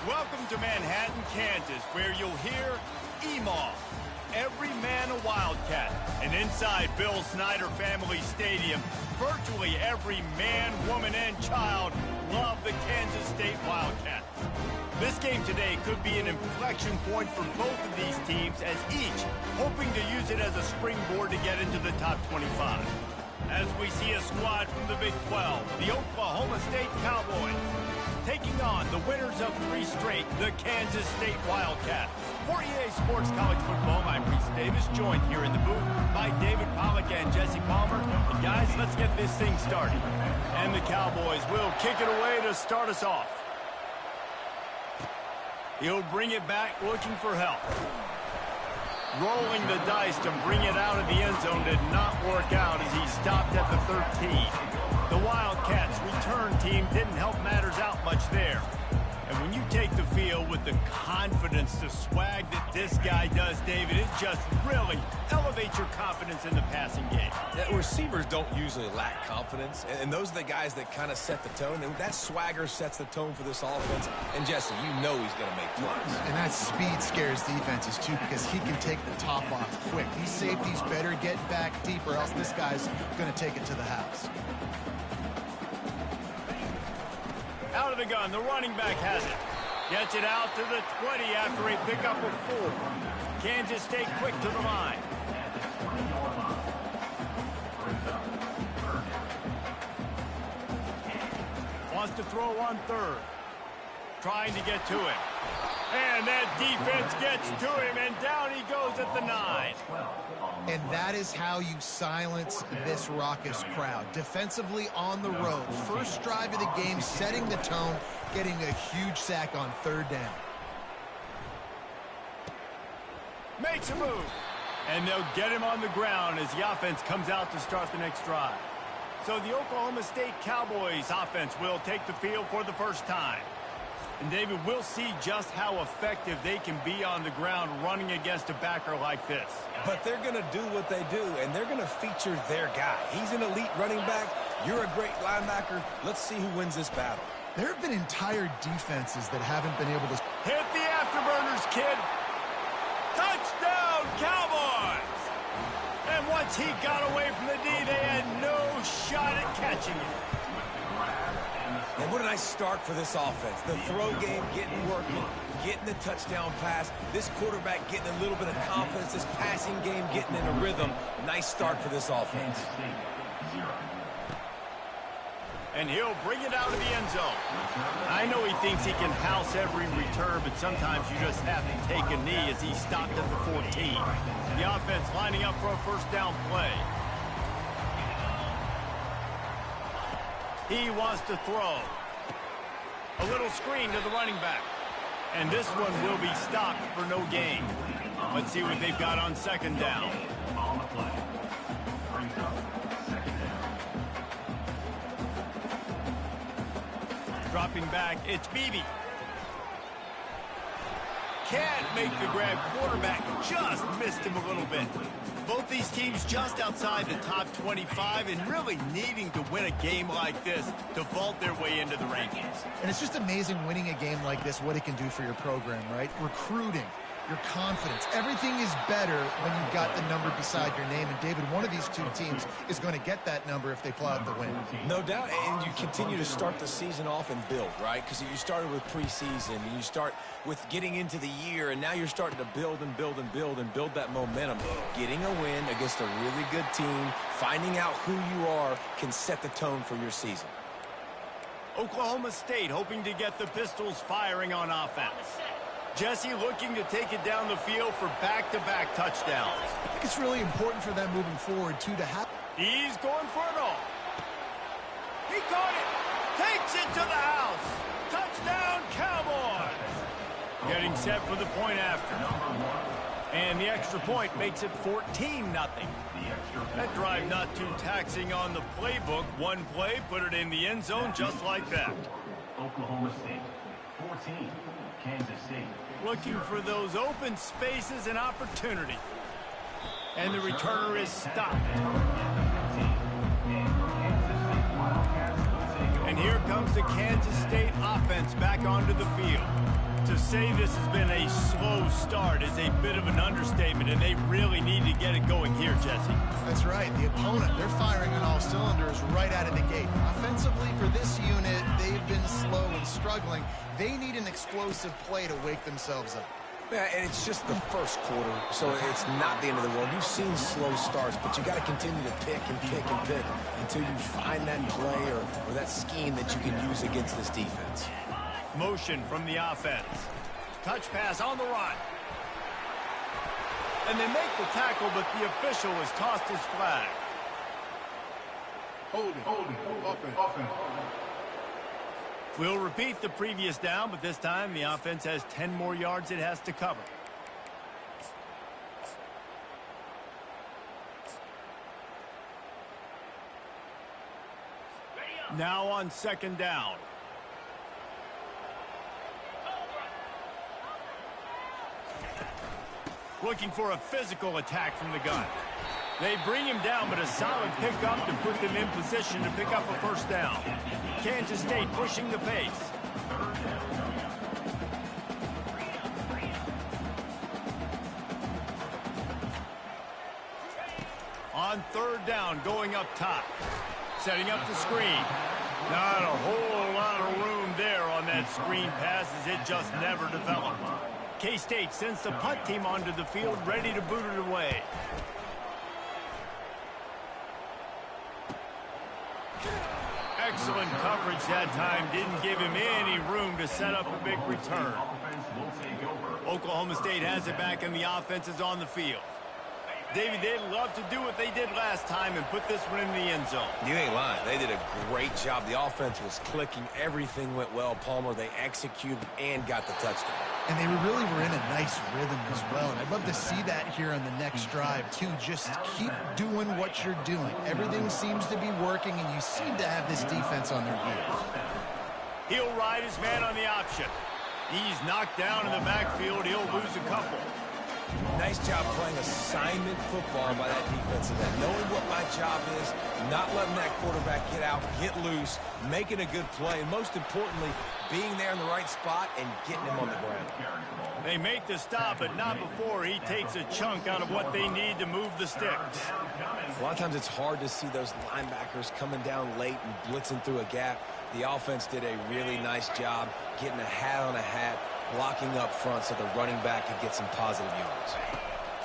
Welcome to Manhattan, Kansas, where you'll hear EMAW, every man a Wildcat. And inside Bill Snyder Family Stadium, virtually every man, woman, and child love the Kansas State Wildcats. This game today could be an inflection point for both of these teams, as each hoping to use it as a springboard to get into the top 25. As we see a squad from the Big 12, the Oklahoma State Cowboys, taking on the winners of 3 straight, the Kansas State Wildcats. For EA Sports College Football, I'm Reese Davis, joined here in the booth by David Pollack and Jesse Palmer. And guys, let's get this thing started. And the Cowboys will kick it away to start us off. He'll bring it back looking for help. Rolling the dice to bring it out of the end zone did not work out as he stopped at the 13. The Wildcats' return team didn't help matters out much there. And when you take the field with the confidence, the swag that this guy does, David, it just really elevates your confidence in the passing game. Yeah, receivers don't usually lack confidence, and those are the guys that kind of set the tone. And that swagger sets the tone for this offense. And Jesse, you know he's going to make plays. And that speed scares defenses, too, because he can take the top off quick. These safeties better get back deep, or else this guy's going to take it to the house. Out of the gun, the running back has it. Gets it out to the 20 after a pickup of 4. Kansas State quick to the line. Wants to throw on 3rd. Trying to get to it. And that defense gets to him, and down he goes at the 9. And that is how you silence this raucous crowd. Defensively on the road. First drive of the game, setting the tone, getting a huge sack on 3rd down. Makes a move. And they'll get him on the ground as the offense comes out to start the next drive. So the Oklahoma State Cowboys offense will take the field for the first time. And David, we'll see just how effective they can be on the ground running against a backer like this. But they're going to do what they do, and they're going to feature their guy. He's an elite running back. You're a great linebacker. Let's see who wins this battle. There have been entire defenses that haven't been able to... Hit the afterburners, kid. Touchdown, Cowboys! And once he got away from the D, they had no shot at catching it. And what a nice start for this offense. The throw game getting working, getting the touchdown pass. This quarterback getting a little bit of confidence. This passing game getting in a rhythm. Nice start for this offense. And he'll bring it out of the end zone. I know he thinks he can house every return, but sometimes you just have to take a knee as he stopped at the 14. The offense lining up for a first down play. He wants to throw. A little screen to the running back. And this one will be stopped for no gain. Let's see what they've got on 2nd down. Dropping back, it's Beebe. Can't make the grab. Quarterback just missed him a little bit. Both these teams just outside the top 25 and really needing to win a game like this to vault their way into the rankings. And it's just amazing winning a game like this, what it can do for your program, right? Recruiting, your confidence. Everything is better when you've got the number beside your name. And, David, one of these two teams is going to get that number if they pull out the win. No doubt, and you continue to start the season off and build, right? Because you started with preseason, and you start with getting into the year, and now you're starting to build and build and build and build that momentum. Getting a win against a really good team, finding out who you are, can set the tone for your season. Oklahoma State hoping to get the Pistols firing on offense. Jesse looking to take it down the field for back-to-back touchdowns. I think it's really important for them moving forward, too, to have... He's going for it all. He caught it. Takes it to the house. Touchdown, Cowboys. Getting set for the point after. And the extra point makes it 14-0. That drive not too taxing on the playbook. One play, put it in the end zone just like that. Oklahoma State, 14, Kansas State. Looking for those open spaces and opportunity. And the returner is stopped. And here comes the Kansas State offense back onto the field. say this has been a slow start is a bit of an understatement, and they really need to get it going here, Jesse. That's right. The opponent, they're firing on all cylinders right out of the gate. Offensively, for this unit, they've been slow and struggling. They need an explosive play to wake themselves up. Yeah, and it's just the first quarter, so it's not the end of the world. You've seen slow starts, but you got to continue to pick and pick and pick until you find that play or that scheme that you can use against this defense. Motion from the offense. Touch pass on the run. And they make the tackle, but the official has tossed his flag. Holding, offense. We'll repeat the previous down, but this time the offense has 10 more yards it has to cover. Now on second down. Looking for a physical attack from the gun. They bring him down, but a solid pickup to put them in position to pick up a first down. Kansas State pushing the pace. On third down, going up top. Setting up the screen. Not a whole lot of room there on that screen pass as it just never developed. K-State sends the punt team onto the field, ready to boot it away. Excellent coverage that time. Didn't give him any room to set up a big return. Oklahoma State has it back, and the offense is on the field. Davey, they'd love to do what they did last time and put this one in the end zone. You ain't lying. They did a great job. The offense was clicking. Everything went well. Palmer, they executed and got the touchdown. And they really were in a nice rhythm as well. And I'd love to see that here on the next drive, too. Just keep doing what you're doing. Everything seems to be working, and you seem to have this defense on their heels. He'll ride his man on the option. He's knocked down in the backfield. He'll lose a couple. Nice job playing assignment football by that defensive end. Knowing what my job is, not letting that quarterback get out, get loose, making a good play, and most importantly, being there in the right spot and getting him on the ground. They make the stop, but not before he takes a chunk out of what they need to move the sticks. A lot of times it's hard to see those linebackers coming down late and blitzing through a gap. The offense did a really nice job getting a hat on a hat, blocking up front so the running back could get some positive yards.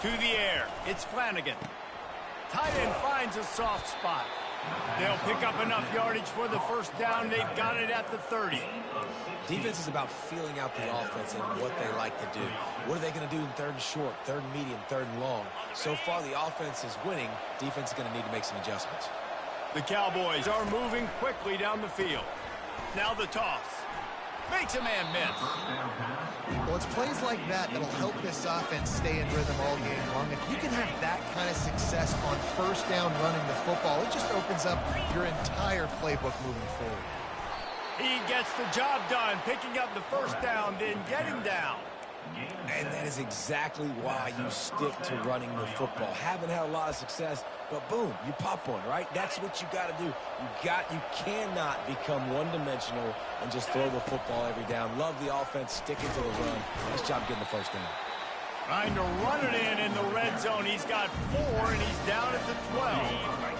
To the air, it's Flanagan. Tight end finds a soft spot. They'll pick up enough yardage for the first down. They've got it at the 30. Defense is about feeling out the offense and what they like to do. What are they going to do in third and short, third and medium, third and long? So far, the offense is winning. Defense is going to need to make some adjustments. The Cowboys are moving quickly down the field. Now the toss. Makes a man miss. Well, it's plays like that that'll help this offense stay in rhythm all game long. If you can have that kind of success on first down running the football, it just opens up your entire playbook moving forward. He gets the job done, picking up the first down, then getting down. And that is exactly why you stick to running the football. Haven't had a lot of success, but boom, you pop one, right? That's what you got to do. You cannot become one-dimensional and just throw the football every down. Love the offense, sticking to the run. Nice job getting the first down. Trying to run it in the red zone. He's got 4, and he's down at the 12.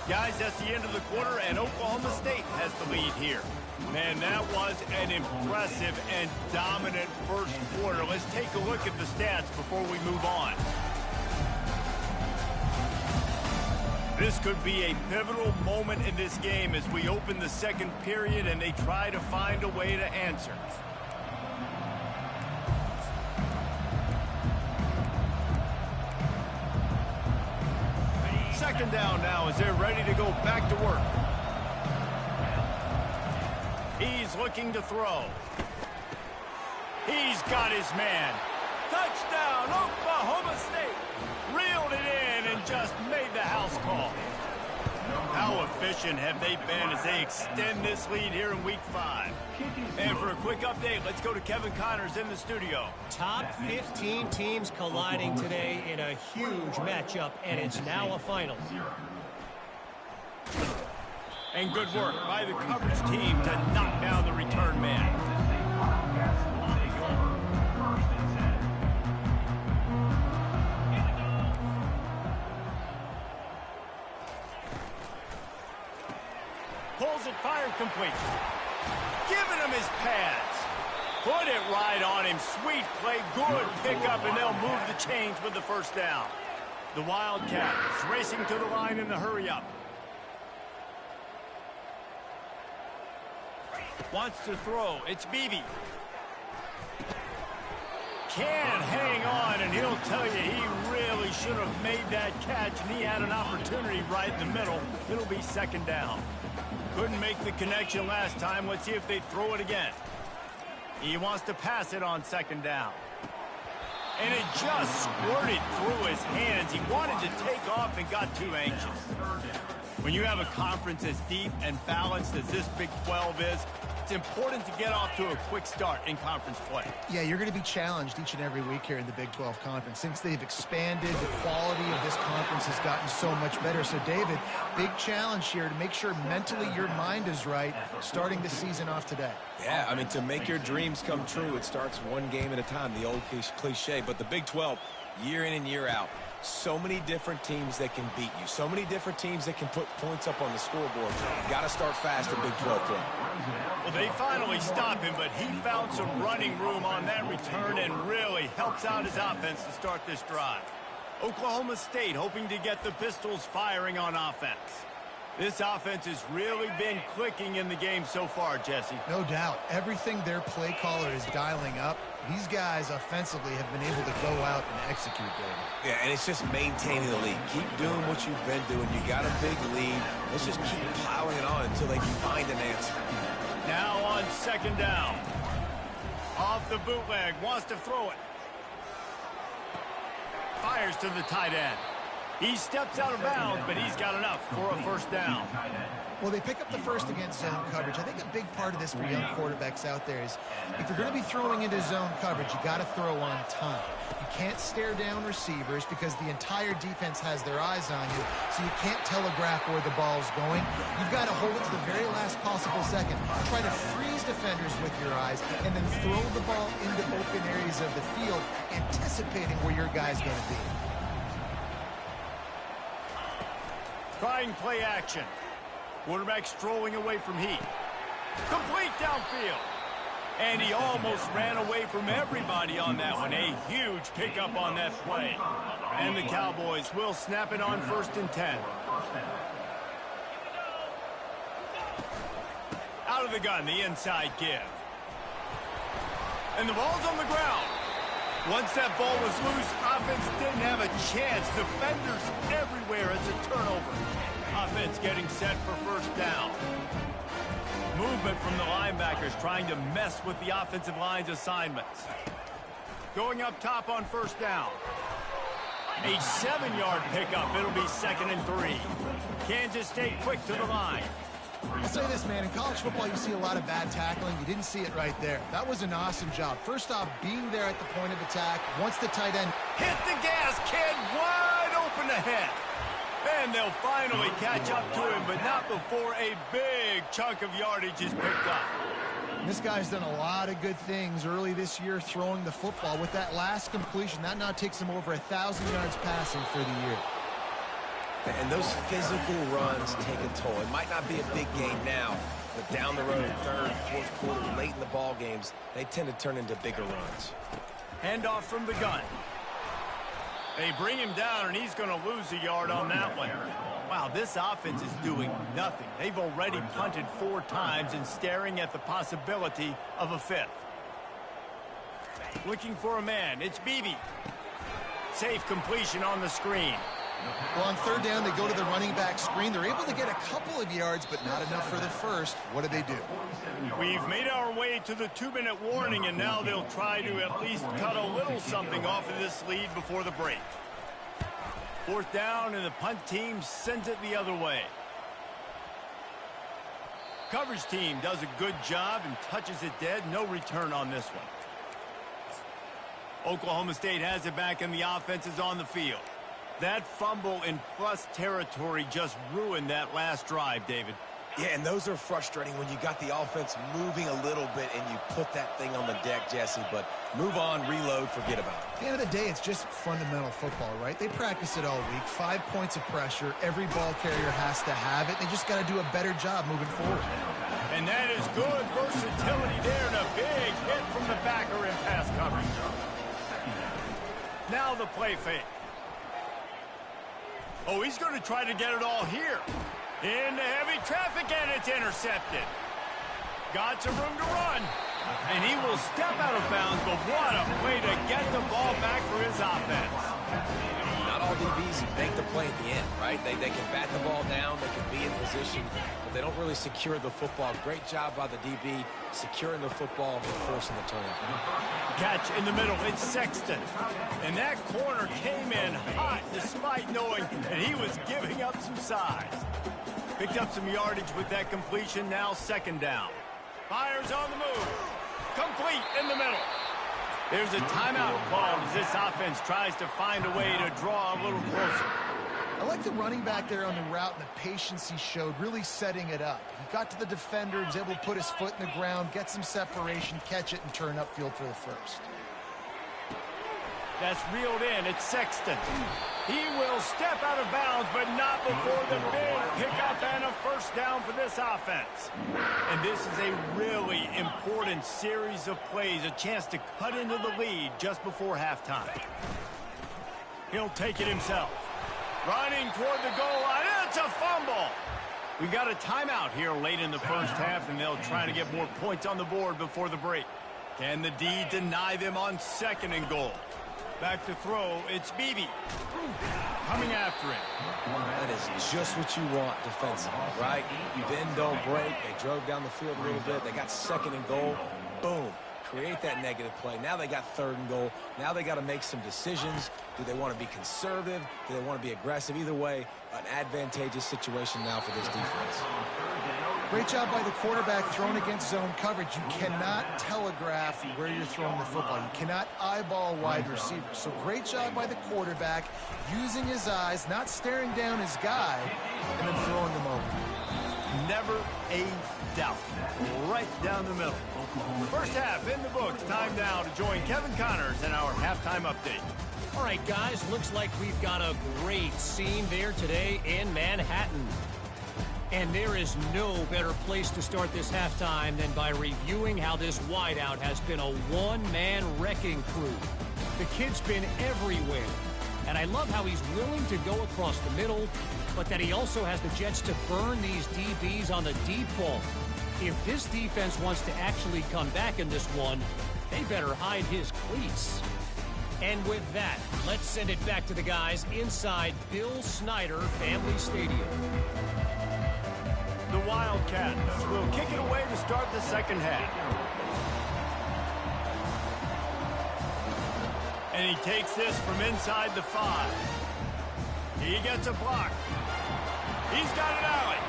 Guys, that's the end of the quarter, and Oklahoma State has the lead here. Man, that was an impressive and dominant first quarter. Let's take a look at the stats before we move on. This could be a pivotal moment in this game as we open the second period and they try to find a way to answer. Second down now as they're ready to go back to work. He's looking to throw. He's got his man. Touchdown, Oklahoma State. Reeled it in and just made the house call. How efficient have they been as they extend this lead here in Week 5? And for a quick update, let's go to Kevin Connors in the studio. Top 15 teams colliding today in a huge matchup, and it's now a final. And good work by the coverage team to knock down the return man. Pulls it, fired complete. Giving him his pads. Put it right on him. Sweet play, good pickup, and they'll move the chains with the first down. The Wildcats racing to the line in the hurry-up. Wants to throw. It's Beebe. Can hang on, and he'll tell you he really should have made that catch, and he had an opportunity right in the middle. It'll be second down. Couldn't make the connection last time. Let's see if they throw it again. He wants to pass it on second down. And it just squirted through his hands. He wanted to take off and got too anxious. When you have a conference as deep and balanced as this Big 12 is, it's important to get off to a quick start in conference play. Yeah, you're going to be challenged each and every week here in the Big 12 Conference. Since they've expanded, the quality of this conference has gotten so much better. So, David, big challenge here to make sure mentally your mind is right starting the season off today. Yeah, I mean, to make your dreams come true, it starts one game at a time, the old cliche. But the Big 12, year in and year out, so many different teams that can beat you, so many different teams that can put points up on the scoreboard. Got to start fast in Big 12 play. Well, they finally stop him, but he found some running room on that return and really helps out his offense to start this drive. Oklahoma State hoping to get the Pistols firing on offense. This offense has really been clicking in the game so far, Jesse. No doubt. Everything their play caller is dialing up, these guys offensively have been able to go out and execute, David. Yeah, and it's just maintaining the lead. Keep doing what you've been doing. You got a big lead. Let's just keep piling it on until they can find an answer. Now on second down. Off the bootleg, wants to throw it. Fires to the tight end. He steps out of bounds, but he's got enough for a first down. Well, they pick up the first against zone coverage. I think a big part of this for young quarterbacks out there is if you're going to be throwing into zone coverage, you got to throw on time. You can't stare down receivers because the entire defense has their eyes on you, so you can't telegraph where the ball's going. You've got to hold it to the very last possible second. Try to freeze defenders with your eyes and then throw the ball into open areas of the field, anticipating where your guy's going to be. Trying play action. Quarterback strolling away from heat. Complete downfield. And he almost ran away from everybody on that one. A huge pickup on that play. And the Cowboys will snap it on 1st and 10. Out of the gun, the inside give. And the ball's on the ground. Once that ball was loose, offense didn't have a chance. Defenders everywhere. It's a turnover. Offense getting set for first down. Movement from the linebackers trying to mess with the offensive line's assignments. Going up top on first down. A 7-yard pickup. It'll be 2nd and 3. Kansas State quick to the line. I'll say this, man. In college football, you see a lot of bad tackling. You didn't see it right there. That was an awesome job. First off, being there at the point of attack. Once the tight end hit the gas, kid, wide open ahead. And they'll finally catch up to him, but not before a big chunk of yardage is picked up. This guy's done a lot of good things early this year throwing the football. With that last completion, that now takes him over 1,000 yards passing for the year. And those physical runs take a toll. It might not be a big game now, but down the road, 3rd, 4th quarter, late in the ball games, they tend to turn into bigger runs. Handoff from the gun. They bring him down, and he's going to lose a yard on that one. Wow, this offense is doing nothing. They've already punted 4 times and staring at the possibility of a 5th. Looking for a man. It's Beebe. Safe completion on the screen. Well, on 3rd down, they go to the running back screen. They're able to get a couple of yards, but not enough for the first. What do? We've made our way to the 2-minute warning, and now they'll try to at least cut a little something off of this lead before the break. 4th down, and the punt team sends it the other way. Coverage team does a good job and touches it dead. No return on this one. Oklahoma State has it back, and the offense is on the field. That fumble in plus territory just ruined that last drive, David. Yeah, and those are frustrating when you got the offense moving a little bit and you put that thing on the deck, Jesse. But move on, reload, forget about it. At the end of the day, it's just fundamental football, right? They practice it all week. 5 points of pressure. Every ball carrier has to have it. They just got to do a better job moving forward. And that is good versatility there and a big hit from the backer in pass coverage. Now the play fake. Oh, he's going to try to get it all here. Into heavy traffic, and it's intercepted. Got some room to run. And he will step out of bounds, but what a play to get the ball back for his offense. Not all DBs make the play at the end, right? They can bat the ball down, they can be in position, but they don't really secure the football. Great job by the DB securing the football and forcing the turnover. Catch in the middle, it's Sexton. And that corner came in hot despite knowing that he was giving up some size. Picked up some yardage with that completion, now second down. Fires on the move. Complete in the middle. There's a timeout called as this offense tries to find a way to draw a little closer. I like the running back there on the route and the patience he showed, really setting it up. He got to the defender, was able to put his foot in the ground, get some separation, catch it, and turn upfield for the first. That's reeled in. It's Sexton. He will step out of bounds, but not before the big pickup and a first down for this offense. And this is a really important series of plays, a chance to cut into the lead just before halftime. He'll take it himself. Running toward the goal line. It's a fumble. We got a timeout here late in the first half, and they'll try to get more points on the board before the break. Can the D deny them on second and goal? Back to throw, it's Beebe. Coming after it. That is just what you want defensively, right? Bend, don't break. They drove down the field a little bit. They got second and goal. Boom. Create that negative play. Now they got third and goal. Now they got to make some decisions. Do they want to be conservative? Do they want to be aggressive? Either way, an advantageous situation now for this defense. Great job by the quarterback throwing against zone coverage. You cannot telegraph where you're throwing the football. You cannot eyeball wide receivers. So great job by the quarterback using his eyes, not staring down his guy, and then throwing them over. Never a doubt. Right down the middle. First half in the books. Time now to join Kevin Connors in our halftime update. All right, guys, looks like we've got a great scene there today in Manhattan. And there is no better place to start this halftime than by reviewing how this wideout has been a one-man wrecking crew. The kid's been everywhere. And I love how he's willing to go across the middle, but that he also has the Jets to burn these DBs on the deep ball. If this defense wants to actually come back in this one, they better hide his cleats. And with that, let's send it back to the guys inside Bill Snyder Family Stadium. The Wildcats will kick it away to start the second half. And he takes this from inside the 5. He gets a block. He's got an alley.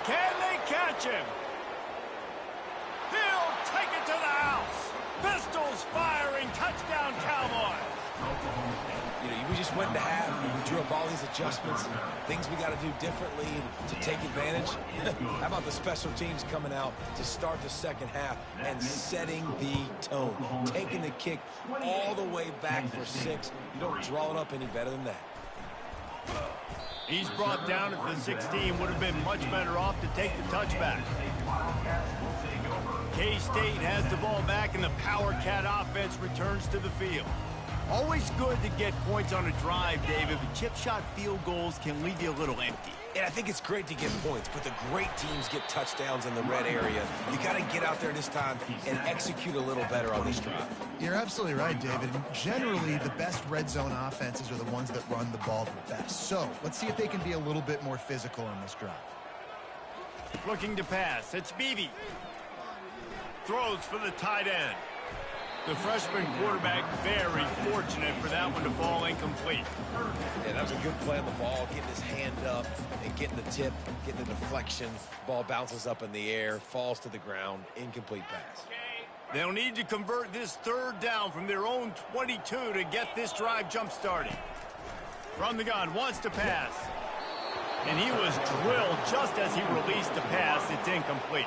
Can they catch him? He'll take it to the house. Pistols firing. Touchdown, Cowboys. You know, we just went into half. We drew up all these adjustments and things we got to do differently to take advantage. How about the special teams coming out to start the second half and setting the tone, taking the kick all the way back for 6. You don't draw it up any better than that. He's brought down at the 16. Would have been much better off to take the touchback. K-State has the ball back, and the Power Cat offense returns to the field. Always good to get points on a drive, David, but chip shot field goals can leave you a little empty. And I think it's great to get points, but the great teams get touchdowns in the red area. You got to get out there this time and execute a little better on this drive. You're absolutely right, David. Generally, the best red zone offenses are the ones that run the ball the best. So let's see if they can be a little bit more physical on this drive. Looking to pass. It's Beebe. Throws for the tight end. The freshman quarterback very fortunate for that one to fall incomplete. Yeah, that was a good play on the ball, getting his hand up and getting the tip, getting the deflection. Ball bounces up in the air, falls to the ground, incomplete pass. They'll need to convert this third down from their own 22 to get this drive jump-started. From the gun, wants to pass. And he was drilled just as he released the pass. It's incomplete.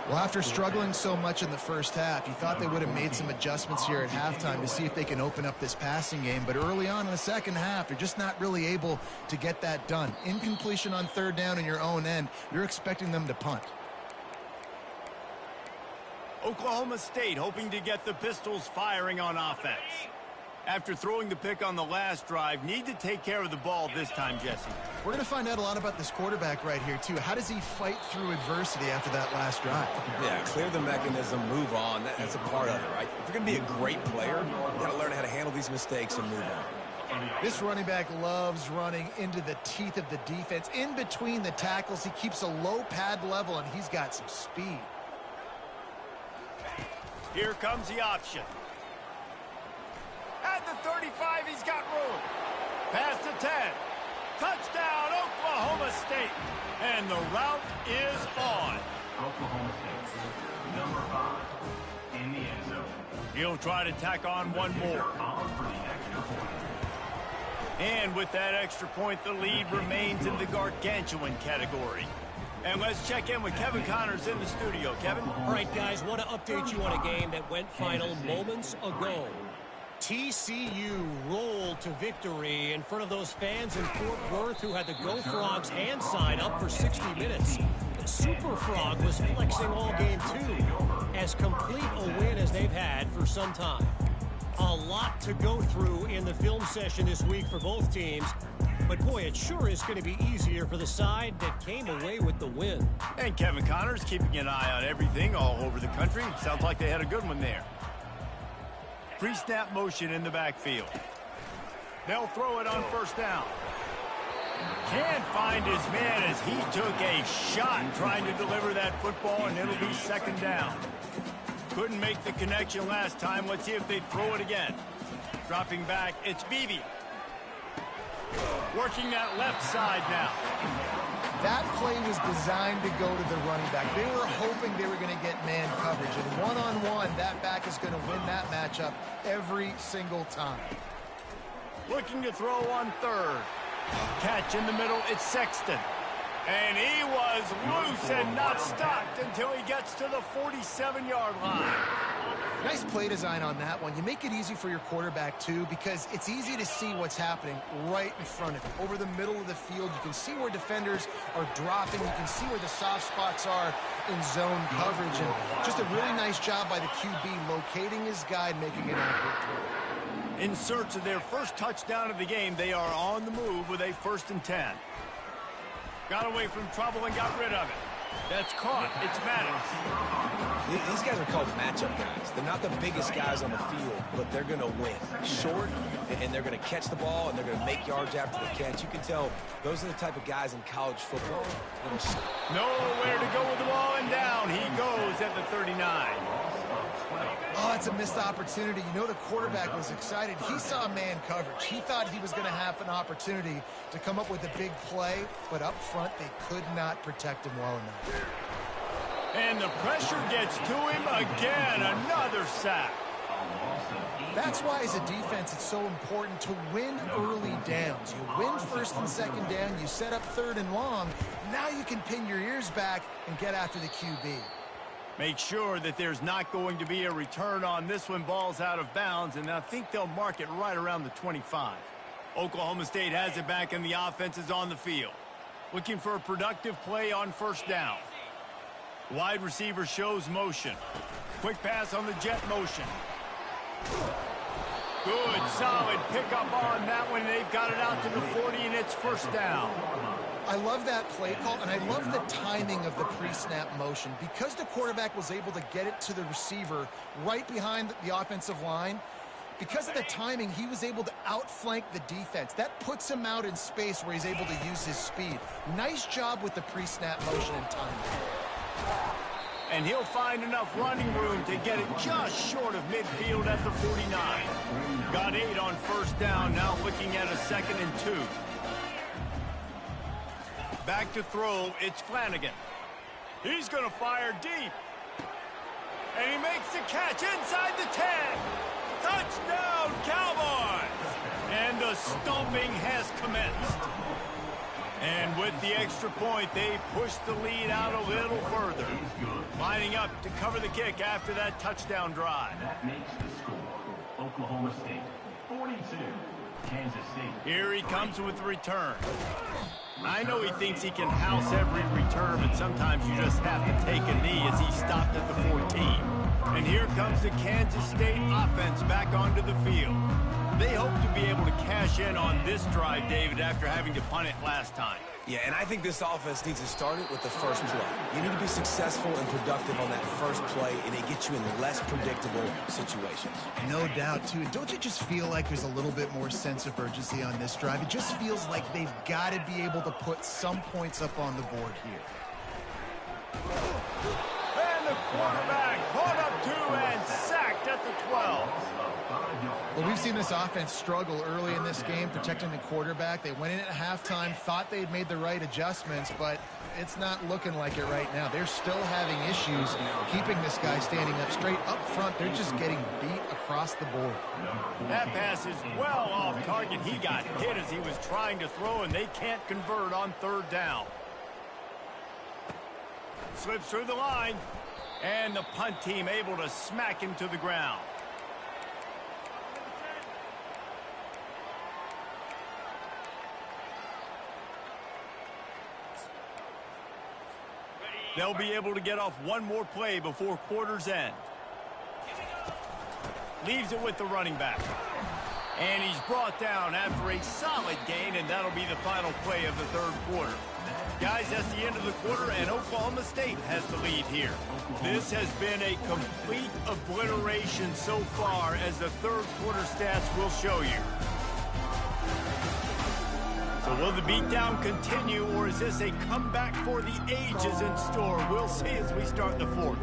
Well, after struggling so much in the first half, you thought they would have made some adjustments here at halftime to see if they can open up this passing game. But early on in the second half, they're just not really able to get that done. Incompletion on third down in your own end, you're expecting them to punt. Oklahoma State hoping to get the Pistols firing on offense. After throwing the pick on the last drive, need to take care of the ball this time, Jesse. We're going to find out a lot about this quarterback right here, too. How does he fight through adversity after that last drive? Yeah, clear the mechanism, move on. That's a part of it, right? If you're going to be a great player, you got to learn how to handle these mistakes and move on. This running back loves running into the teeth of the defense. In between the tackles, he keeps a low pad level, and he's got some speed. Here comes the option. At the 35, he's got room. Past the 10. Touchdown, Oklahoma State. And the route is on. Oklahoma State, number 5, in the end zone. He'll try to tack on one more. For the extra point. And with that extra point, the lead remains in the gargantuan category. And let's check in with Kevin Connors in the studio. Kevin? All right, guys, want to update you on a game that went final moments ago. TCU rolled to victory in front of those fans in Fort Worth who had the Go Frogs hand sign up for 60 minutes. Super Frog was flexing all game too, as complete a win as they've had for some time. A lot to go through in the film session this week for both teams, but boy, it sure is going to be easier for the side that came away with the win. And Kevin Connors keeping an eye on everything all over the country. Sounds like they had a good one there. Pre-snap motion in the backfield. They'll throw it on first down. Can't find his man as he took a shot trying to deliver that football, and it'll be second down. Couldn't make the connection last time. Let's see if they throw it again. Dropping back, it's Beebe. Working that left side now. That play was designed to go to the running back. They were hoping they were going to get man coverage. And one-on-one, that back is going to win that matchup every single time. Looking to throw on third. Catch in the middle, it's Sexton. And he was loose and not stopped until he gets to the 47-yard line. Nice play design on that one. You make it easy for your quarterback, too, because it's easy to see what's happening right in front of you. Over the middle of the field, you can see where defenders are dropping. You can see where the soft spots are in zone coverage. And just a really nice job by the QB locating his guy and making an accurate throw. In search of their first touchdown of the game, they are on the move with a 1st and 10. Got away from trouble and got rid of it. That's caught. It's Maddox. These guys are called matchup guys. They're not the biggest guys on the field, but they're going to win. Short, and they're going to catch the ball, and they're going to make yards after the catch. You can tell those are the type of guys in college football. Nowhere to go with the ball, and down he goes at the 39. Oh, it's a missed opportunity. You know the quarterback was excited. He saw man coverage. He thought he was going to have an opportunity to come up with a big play, but up front they could not protect him well enough. And the pressure gets to him again. Another sack. That's why as a defense it's so important to win early downs. You win 1st and 2nd down, you set up 3rd and long. Now you can pin your ears back and get after the QB. Make sure that there's not going to be a return on this one. Ball's out of bounds, and I think they'll mark it right around the 25. Oklahoma State has it back, and the offense is on the field. Looking for a productive play on 1st down. Wide receiver shows motion. Quick pass on the jet motion. Good, solid pickup on that one. They've got it out to the 40, and it's 1st down. I love that play call, and I love the timing of the pre-snap motion. Because the quarterback was able to get it to the receiver right behind the offensive line, because of the timing, he was able to outflank the defense. That puts him out in space where he's able to use his speed. Nice job with the pre-snap motion and timing. And he'll find enough running room to get it just short of midfield at the 49. Got 8 on 1st down, now looking at a 2nd and 2. Back to throw, it's Flanagan. He's going to fire deep. And he makes the catch inside the 10. Touchdown, Cowboys! And the stomping has commenced. And with the extra point, they push the lead out a little further. Lining up to cover the kick after that touchdown drive. That makes the score. Oklahoma State 42, Kansas State. Here he comes with the return. I know he thinks he can house every return, but sometimes you just have to take a knee as he stopped at the 14. And here comes the Kansas State offense back onto the field. They hope to be able to cash in on this drive, David, after having to punt it last time. Yeah, and I think this offense needs to start it with the first play. You need to be successful and productive on that first play, and it gets you in less predictable situations. No doubt, too. Don't you just feel like there's a little bit more sense of urgency on this drive? It just feels like they've got to be able to put some points up on the board here. And the quarterback caught up 2 and sacked at the 12. Well, we've seen this offense struggle early in this game, protecting the quarterback. They went in at halftime, thought they'd made the right adjustments, but it's not looking like it right now. They're still having issues keeping this guy standing up straight. Up front, they're just getting beat across the board. That pass is well off target. He got hit as he was trying to throw, and they can't convert on 3rd down. Slips through the line, and the punt team able to smack him to the ground. They'll be able to get off one more play before quarter's end. Leaves it with the running back. And he's brought down after a solid gain, and that'll be the final play of the 3rd quarter. Guys, that's the end of the quarter, and Oklahoma State has the lead here. This has been a complete obliteration so far, as the 3rd quarter stats will show you. So will the beatdown continue, or is this a comeback for the ages in store? We'll see as we start the 4th.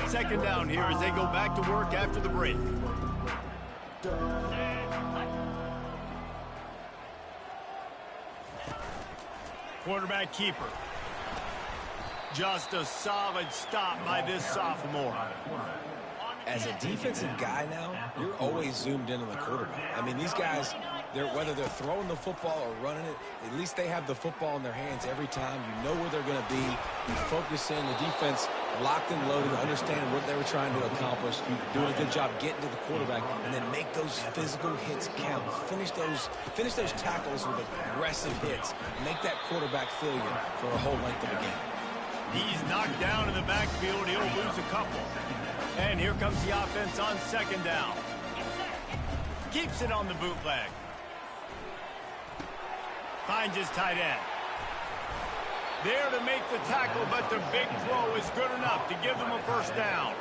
2nd down here as they go back to work after the break. Quarterback keeper. Just a solid stop by this sophomore. As a defensive guy now, you're always zoomed in on the quarterback. I mean, these guys, whether they're throwing the football or running it, at least they have the football in their hands every time. You know where they're going to be. You focus in. The defense locked and loaded, understanding what they were trying to accomplish, doing a good job getting to the quarterback, and then make those physical hits count. Finish those tackles with aggressive hits. Make that quarterback feel you for a whole length of the game. He's knocked down in the backfield. He'll lose a couple. And here comes the offense on 2nd down. Keeps it on the bootleg. Finds his tight end. There to make the tackle, but the big throw is good enough to give them a 1st down.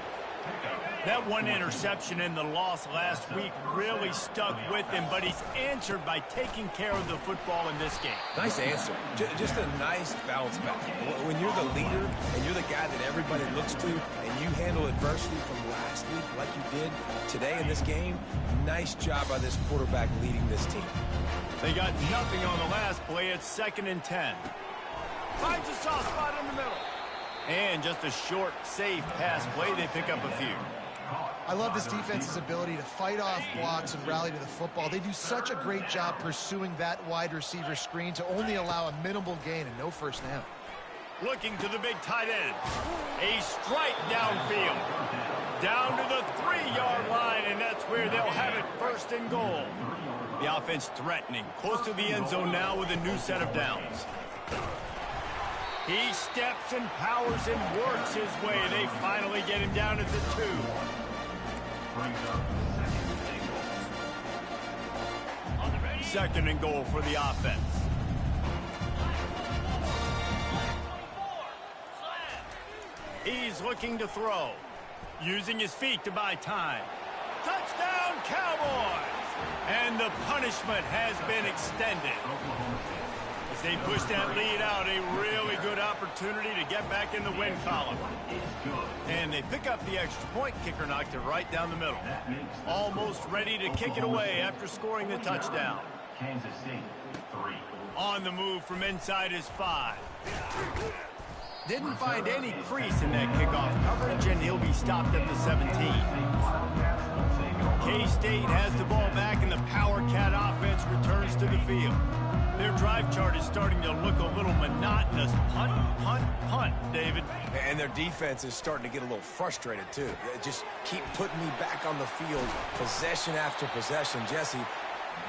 That one interception in the loss last week really stuck with him, but he's answered by taking care of the football in this game. Nice answer. Just a nice bounce back. When you're the leader and you're the guy that everybody looks to and you handle adversity from last week like you did today in this game, nice job by this quarterback leading this team. They got nothing on the last play. It's 2nd and 10. Finds a soft spot in the middle. And just a short, safe pass play. They pick up a few. I love this defense's ability to fight off blocks and rally to the football. They do such a great job pursuing that wide receiver screen to only allow a minimal gain and no 1st down. Looking to the big tight end. A strike downfield. Down to the 3-yard line, and that's where they'll have it 1st and goal. The offense threatening. Close to the end zone now with a new set of downs. He steps and powers and works his way. They finally get him down at the 2. 2nd and goal for the offense. He's looking to throw. Using his feet to buy time. Touchdown, Cowboys! And the punishment has been extended. As they push that lead out, a really good opportunity to get back in the win column. And they pick up the extra point. Kicker knocked it right down the middle. Almost ready to kick it away after scoring the touchdown. Kansas State 3. On the move from inside his 5. Didn't find any crease in that kickoff coverage, and he'll be stopped at the 17. K-State has the ball back, and the Power Cat offense returns to the field. Their drive chart is starting to look a little monotonous. Punt, punt, punt, David. And their defense is starting to get a little frustrated, too. They just keep putting me back on the field, possession after possession. Jesse,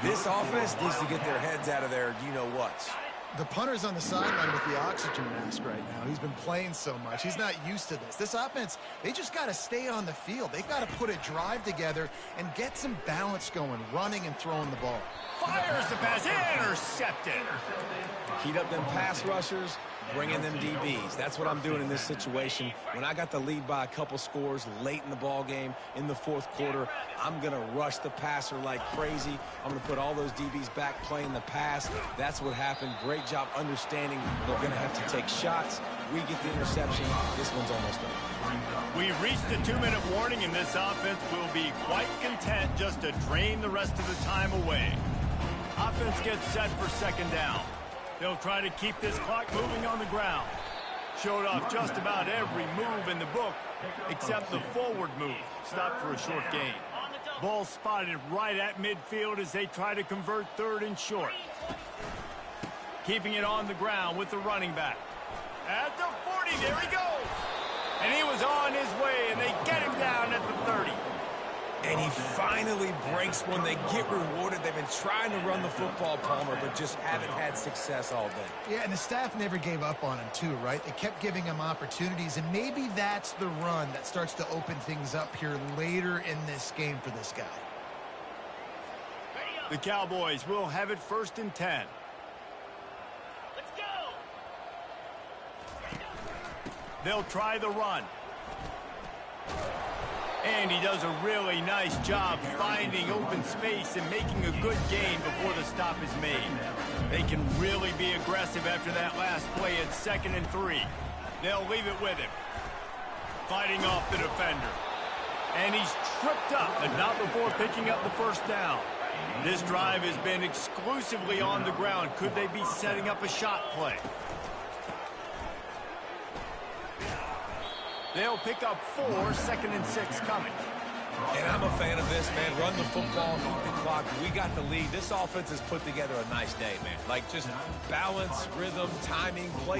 this offense needs to get their heads out of their you-know-whats. The punter's on the sideline with the oxygen mask right now. He's been playing so much. He's not used to this. This offense, they just got to stay on the field. They've got to put a drive together and get some balance going, running and throwing the ball. Fires the pass, intercepted. Heat up them pass rushers, bring in them DBs. That's what I'm doing in this situation. When I got the lead by a couple scores late in the ball game, in the fourth quarter, I'm going to rush the passer like crazy. I'm going to put all those DBs back playing the pass. That's what happened. Great job understanding they're going to have to take shots. We get the interception. This one's almost over. We've reached the 2-minute warning, and this offense will be quite content just to drain the rest of the time away. Offense gets set for second down. They'll try to keep this clock moving on the ground. Showed off just about every move in the book, except the forward move. Stopped for a short gain. Ball spotted right at midfield as they try to convert third and short. Keeping it on the ground with the running back. At the 40, there he goes. And he was on his way, and they get him down at the 30. And he finally breaks one. They get rewarded. They've been trying to run the football, Palmer, but just haven't had success all day. Yeah, and the staff never gave up on him, too, right? They kept giving him opportunities, and maybe that's the run that starts to open things up here later in this game for this guy. The Cowboys will have it 1st and 10. Let's go! They'll try the run. And he does a really nice job finding open space and making a good gain before the stop is made. They can really be aggressive after that last play at 2nd and 3. They'll leave it with him. Fighting off the defender. And he's tripped up, but not before picking up the first down. This drive has been exclusively on the ground. Could they be setting up a shot play? They'll pick up 4, 2nd and 6 coming. And I'm a fan of this, man. Run the football, eat the clock. We got the lead. This offense has put together a nice day, man. Like, just balance, rhythm, timing, play.